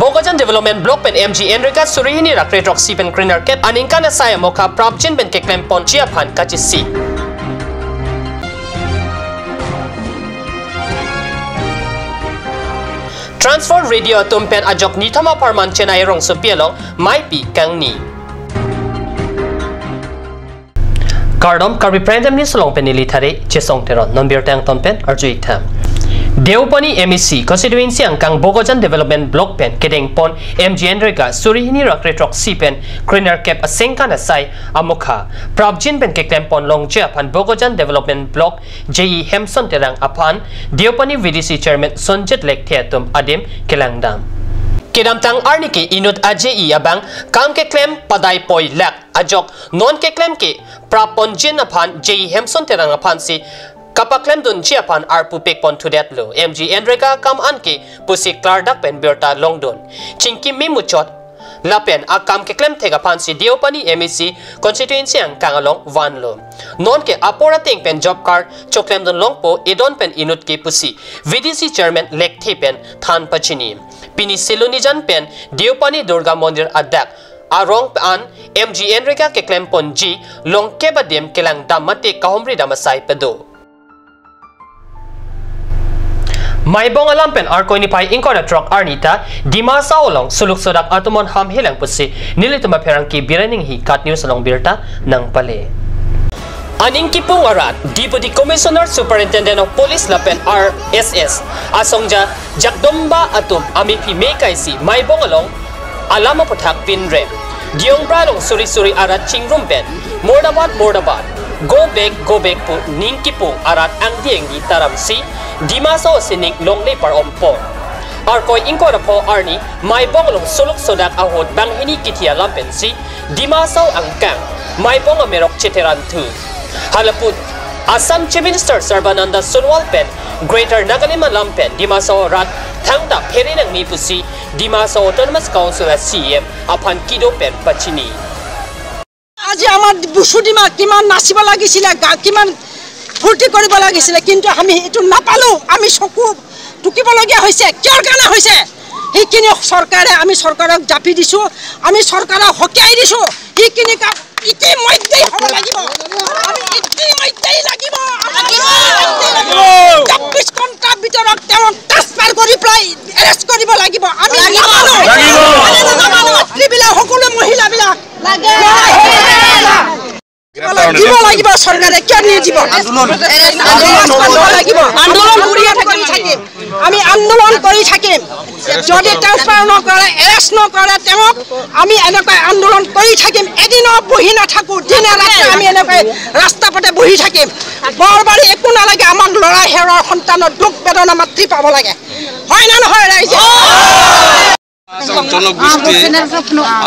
Bogojan Development Block pen MG Enrica Surihini Rakretrok si pen Greener Ket Aninkana saya moka Prabjin pen Keklem pon Chiapan Kachisi. Transfer radio tumpen ajok ni thama parman Chennai rong supialong maipi kangni. Kardom Karbi Prendam ni solong penili thare chesong teron nombir tang tompen arjuik tham. Deupani MEC constituency angkang Bogojan Development Block pen kedeng pon MG Enrica Surihini Rakretrok si pen Greener Cap asengkan asai amukha Prabjin pen keklem pon longje apan Bogojan Development Block JE Hemson terang apan Deupani VDC Chairman Sonjet Lek Theatum Adim Kelangdam. Kedamtang arniki inut AJE abang kam keklem padai poi lak ajok non keklem ke Prabjin apan JE Hemson terang apan si Kapaklem dun chiapan arpu pekpon to that lo MG Enrica kam anki pusi klardak pen berta longdon chinki mimuchot lapen akam keklem thega pansi Deupani MEC constituency ang kangalong van lo non ke apora ting pen job card choklem dun longpo edon pen inut ki pusi VDC chairman lekthi pen than pachini pini selunijan pen Deupani Durga Mandir adak arong an MG Enrica keklem pon ji longke badem kelang damate kahomri damasai pedo. Maibong alampen arkoi ni pai ingkora truck arnita dima saolong suluk sodak atumon ham hilang pusi nilituma perangki biraning hi kat news along birta nang pale. Aning kipung arat Deputy Commissioner Superintendent of Police lapen RSS asongja jakdomba atum amipi mekaisi maibong along alama puthak pinre diong bralong suri arat chingrumpen mordabat go back po ningkipung arat ang diengi taramsi Dimaso sinik longley par ompon. Arkoi ingkora po arni may bonglong suluk sodak ahod bang hini kitia lampensi Dimaso angkang may bonga merok cheteran tu. Halaput Assam Chief Minister Sarbananda Sonowal pen Greater Nagalima lampen Dimaso rat thangda perinang mipusi Dimaso Autonomous Council as CM apan kido pen pachini. Aji amar busudima kiman nasiba lagisile kiman ফূৰ্তি কৰিব লাগিছিল কিন্তু আমি এটো নাপালো আমি চকু টুকিবলগীয়া হৈছে কিয় কানা হৈছে এইখিনি চৰকাৰে আমি চৰকাৰক জাপি দিছো আমি চৰকাৰক হকিয়াই দিছো এইখিনি কাম ইতিমধ্যেই হ'ব লাগিব আমি ইতিমধ্যেই লাগিব 24 ঘণ্টাৰ ভিতৰত তেওঁ ট্ৰান্সফাৰ কৰি প্লাই এৰেষ্ট কৰিব লাগিব আমি নামানো ত্ৰিবিলা সকলো মহিলাবিলাক লাগে দিব লাগিব চৰকাৰে কিয় নিদিব আন্দোলন কৰি থাকিম যদি ট্ৰান্সফাৰ নকৰে এৰেষ্ট নকৰে তেওঁক আমি এনেকৈ আন্দোলন কৰি থাকিম এদিনো বহি নাথাকো দিনে ৰাতি আমি এনেকৈ ৰাস্তা পথে বহি থাকিম বৰবাৰী একো নালাগে আমাৰ লৰা হেৰৰ সন্তানৰ দুখ বেদনা মাতৃ পাব লাগে হয় না নহয় ৰাইজে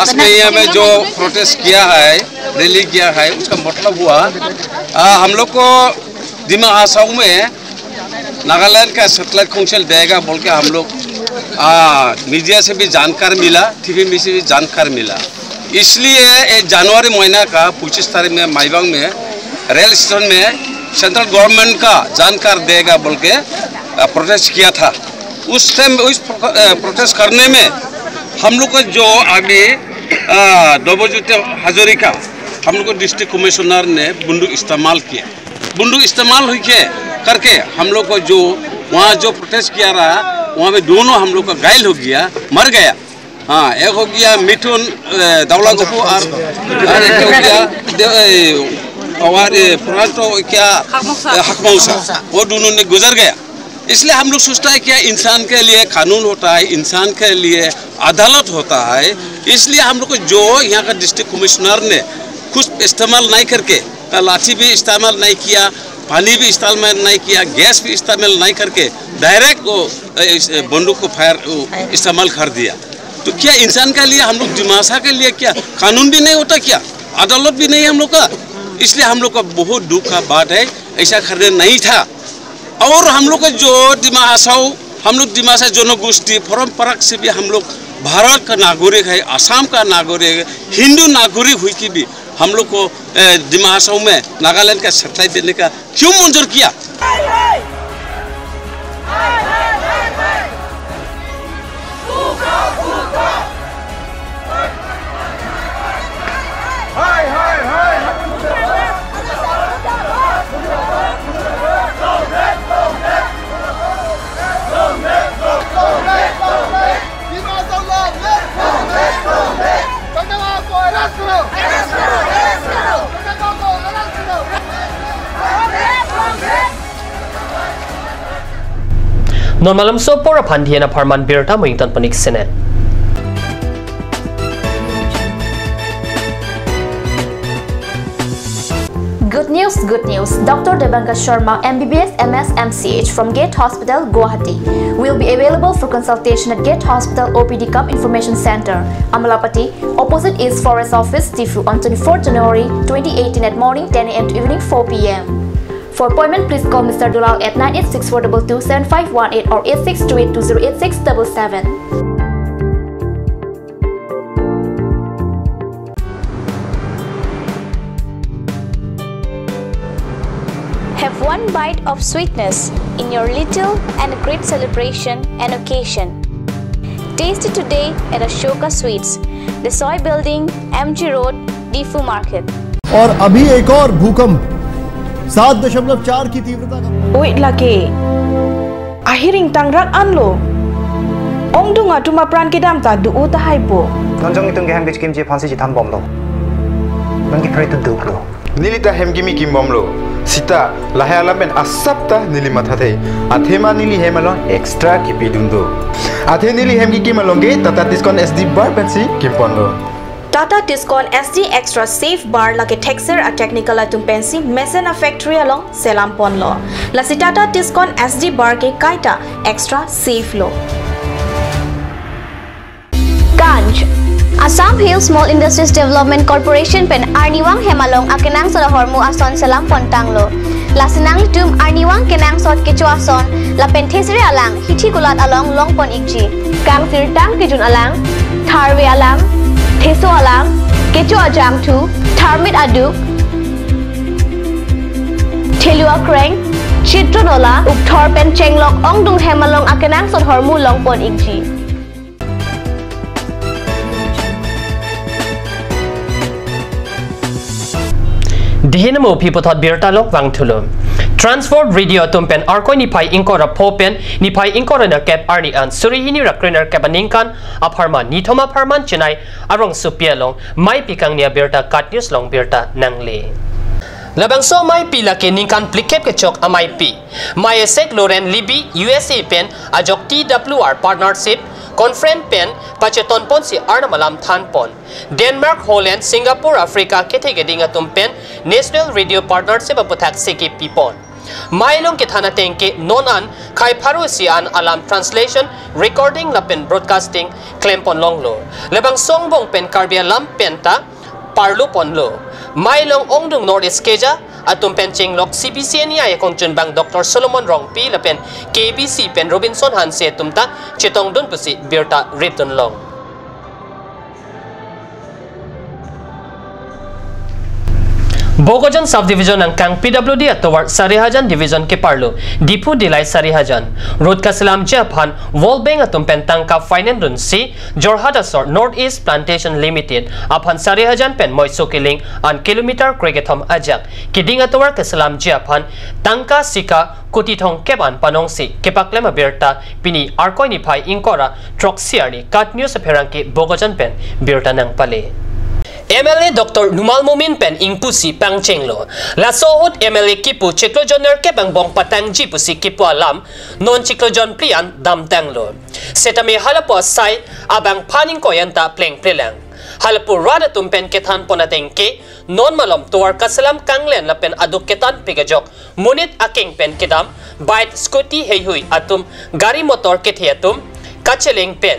आज में यहाँ में जो प्रोटेस्ट किया है रैली किया है उसका मतलब हुआ हम लोग को दिमा आसाम में नागालैंड का सैटेलाइट काउंसिल देगा बोल के हम लोग मीडिया से भी जानकारी मिला टीवी में से भी जानकारी मिला इसलिए जनवरी महीना का 25 तारीख में माईबांग में रेल स्टेशन में सेंट्रल गवर्नमेंट का जानकारी देगा बोल के प्रोटेस्ट किया था उस टाइम उस प्रोटेस्ट करने में हम लोग को जो अभी डोबोजुते हजारिका हम लोग को डिस्ट्रिक्ट कमिश्नर ने बंदूक इस्तेमाल किया बंदूक इस्तेमाल करके हम लोग को जो वहाँ जो प्रोटेस्ट किया रहा वहाँ में दोनों हम लोग का घायल हो गया मर गया हाँ एक हो गया मिथुन दौला गपू और एक हो गया और तो क्या हकमौसा वो दोनों ने गुजर गया इसलिए हम लोग सोचता है कि इंसान के लिए कानून होता है इंसान के लिए अदालत होता है इसलिए हम लोग को जो यहाँ का डिस्ट्रिक्ट कमिश्नर ने कुछ इस्तेमाल नहीं करके लाठी भी इस्तेमाल नहीं किया पानी भी इस्तेमाल नहीं किया गैस भी इस्तेमाल नहीं करके डायरेक्ट वो बंदूक को फायर इस्तेमाल कर दिया तो क्या इंसान के लिए हम लोग दिमाशा के लिए क्या कानून भी नहीं होता क्या अदालत भी नहीं हम लोग का इसलिए हम लोग का बहुत दुख का बात है ऐसा करने नहीं था और हम लोग का जो दिमाशा हम लोग दिमाशा जनगोष्ठी परंपरा से भी हम लोग भारत का नागरिक है असम का नागरिक है हिंदू नागरिक हुई की भी हम लोग को दिमाशा में नागालैंड का सैटेलाइट देने का क्यों मंजूर किया Normalam so pora phandhiana pharman birta moington panik sene. Good news. Dr. Debanka Sharma, MBBS MS MCH from Gate Hospital, Guwahati will be available for consultation at Gate Hospital OPD Cup Information Center, Amalapati, opposite East Forest Office, Tifu, on 24 January 2018 at morning 10 AM to evening 4 PM. For appointment, please call Mr. Dulal at 986-422-7518 or 8628-208677. Have one bite of sweetness in your little and great celebration and occasion. Taste it today at Ashoka Sweets, the Soy Building, MG Road, Difu Market. और अभी एक और भूकंप 7.4 की तीव्रता का Wait lagi. Ahiring tangrak anlo. Ong dunga tuma pran kidam ta du uta haipo. Nonjong itong gaham gich kimchi phansi jitam bomlo. Nongi pray to duklo. Nilita hemgimi kimbomlo. Sita lahaya lamen asapta nili mathate. Athema nili hemalon extra kipidundo. Athe nili hemgi kimalonge Tata Tiscon SD bar pensi kimponlo. Tata Tiscon SD Extra Safe Bar lagi texture a technical atum pensi Mesena Factory along Selam Ponlo. Lasi Tata Tiscon SD Bar ke kaita extra safe lo. Ganj Assam Hill Small Industries Development Corporation pen Arniwang Hemalong akenang sa hormu ason Selam Pontanglo. Lasinang tum Arniwang kenang sot kecuason la pentesri alang hiti gulat along Longpon Ikji. Kang sirtang kijun alang Karbi alang Teso alang, kecu ajam tu, tharmit aduk, telua kreng, chitronola, ukthor pen chenglok ong dung hemalong akenang sot hormu longpon ikji. Dihinamo pipotot birtalok wangtulum. Transport radio tumpen arkoi nipai inkora popen nipai inkora na kep arni an surihini rakriner kepaningkan aparma nithoma parman chinai arong supialong mai pikang nia birta kat news long birta nangle. Labang so mai pila ke ningkan plikep ke chok amai pi. Mai esek Loren Libby USA pen ajok TWR partnership conference pen pacheton pon si arna malam than pon. Denmark, Holland, Singapore, Africa ketegeding atum pen National Radio Partnership aputhak seki pipon. Mailong kithana tengke nonan khai pharu sian alam translation recording lapen broadcasting klempon longlo lebang songbong pen Karbi alam penta parlu ponlo mailong ongdung Northeast keja atum pen chenglok CBC nia yakong chunbang Dr. Solomon Rongpi lapen KBC pen Robinson Hanse tumta chetong dun pusi birta ripton long. Bogojan subdivision ang kang PWD at toward Sarihajan division ke parlo Dipu Dilay Sarihajan Road Kasilam Japan Volbeng at tumpentang ka finance si Jorhat Asor Northeast Plantation Limited apan Sarihajan pen moy sukiling an kilometer kregetom ajak kiding at toward Kasilam Japan tangka sika kutithong keban panong si kepaklema birta pini arkoy ni pai inkora troxiarni kat news apherang ke Bogojan pen birta nang pale. MLA Dr. Numal Mumin pen ingpusi pangchenglo la sohut MLA kipu chiklojoner ke bangbong patangji pusi kipu alam non chiklojon prian damtanglo setame halapo sai abang paning koyanta pleng plelang halapu rada tumpen kethan ponateng ke non malom tuar kasalam kanglen lapen aduk ketan pigajok munit aking pen kedam bite scooty heihui atum gari motor kethiatum kacheleng pen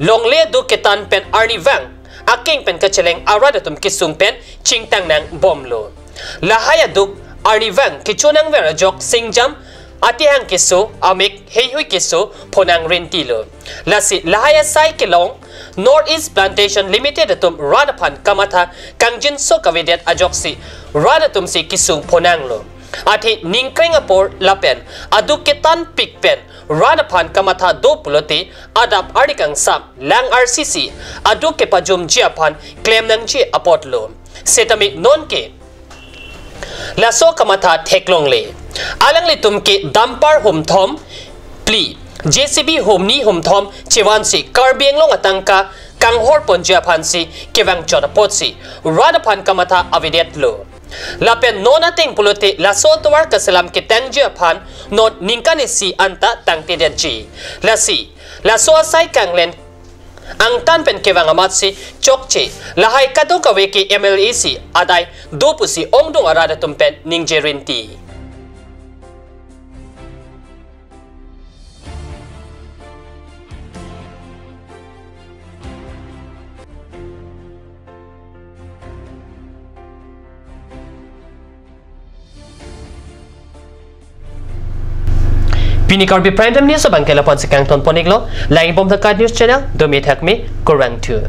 longle du ketan pen arni vang aking pen kacheleng arada tum kisung pen chingtang nang bomlo lahaya duk arnivang kichunang vera jok singjam atihang kiso amik heihui kiso ponang rentilo lasi lahaya sai kilong Northeast Plantation Limited tum radapan kamata kangjin so kavedet ajoksi radatum si kisung ponanglo ati ningkring apor lapen aduk ketan pikpen Radapan kamata do pulote adap arikang sam lang RCC aduk ke pajum jiapan claim nang ji apotlo setami non ke la so kamatha theklong le alang le tum ke dampar hum thom pli JCB hum ni hum thom chewan si Karbi long atangka kanghor ponja phansi kewang chota potsi rada phan kamatha avidet lo lapen nona teng pulote la so tawar kasalam ke tangja phan not ningkani si anta tangte denji la so sai kanglen ang tan pen kewang amat si chokche lahai kadu kawe ke MLAC adai dopusi ongdong arada tumpen ningjerinti Pini Karbi Prime Time News abang kailan pon sa kang ton poniglo lain bom sa Card News Channel do me thak me korang tu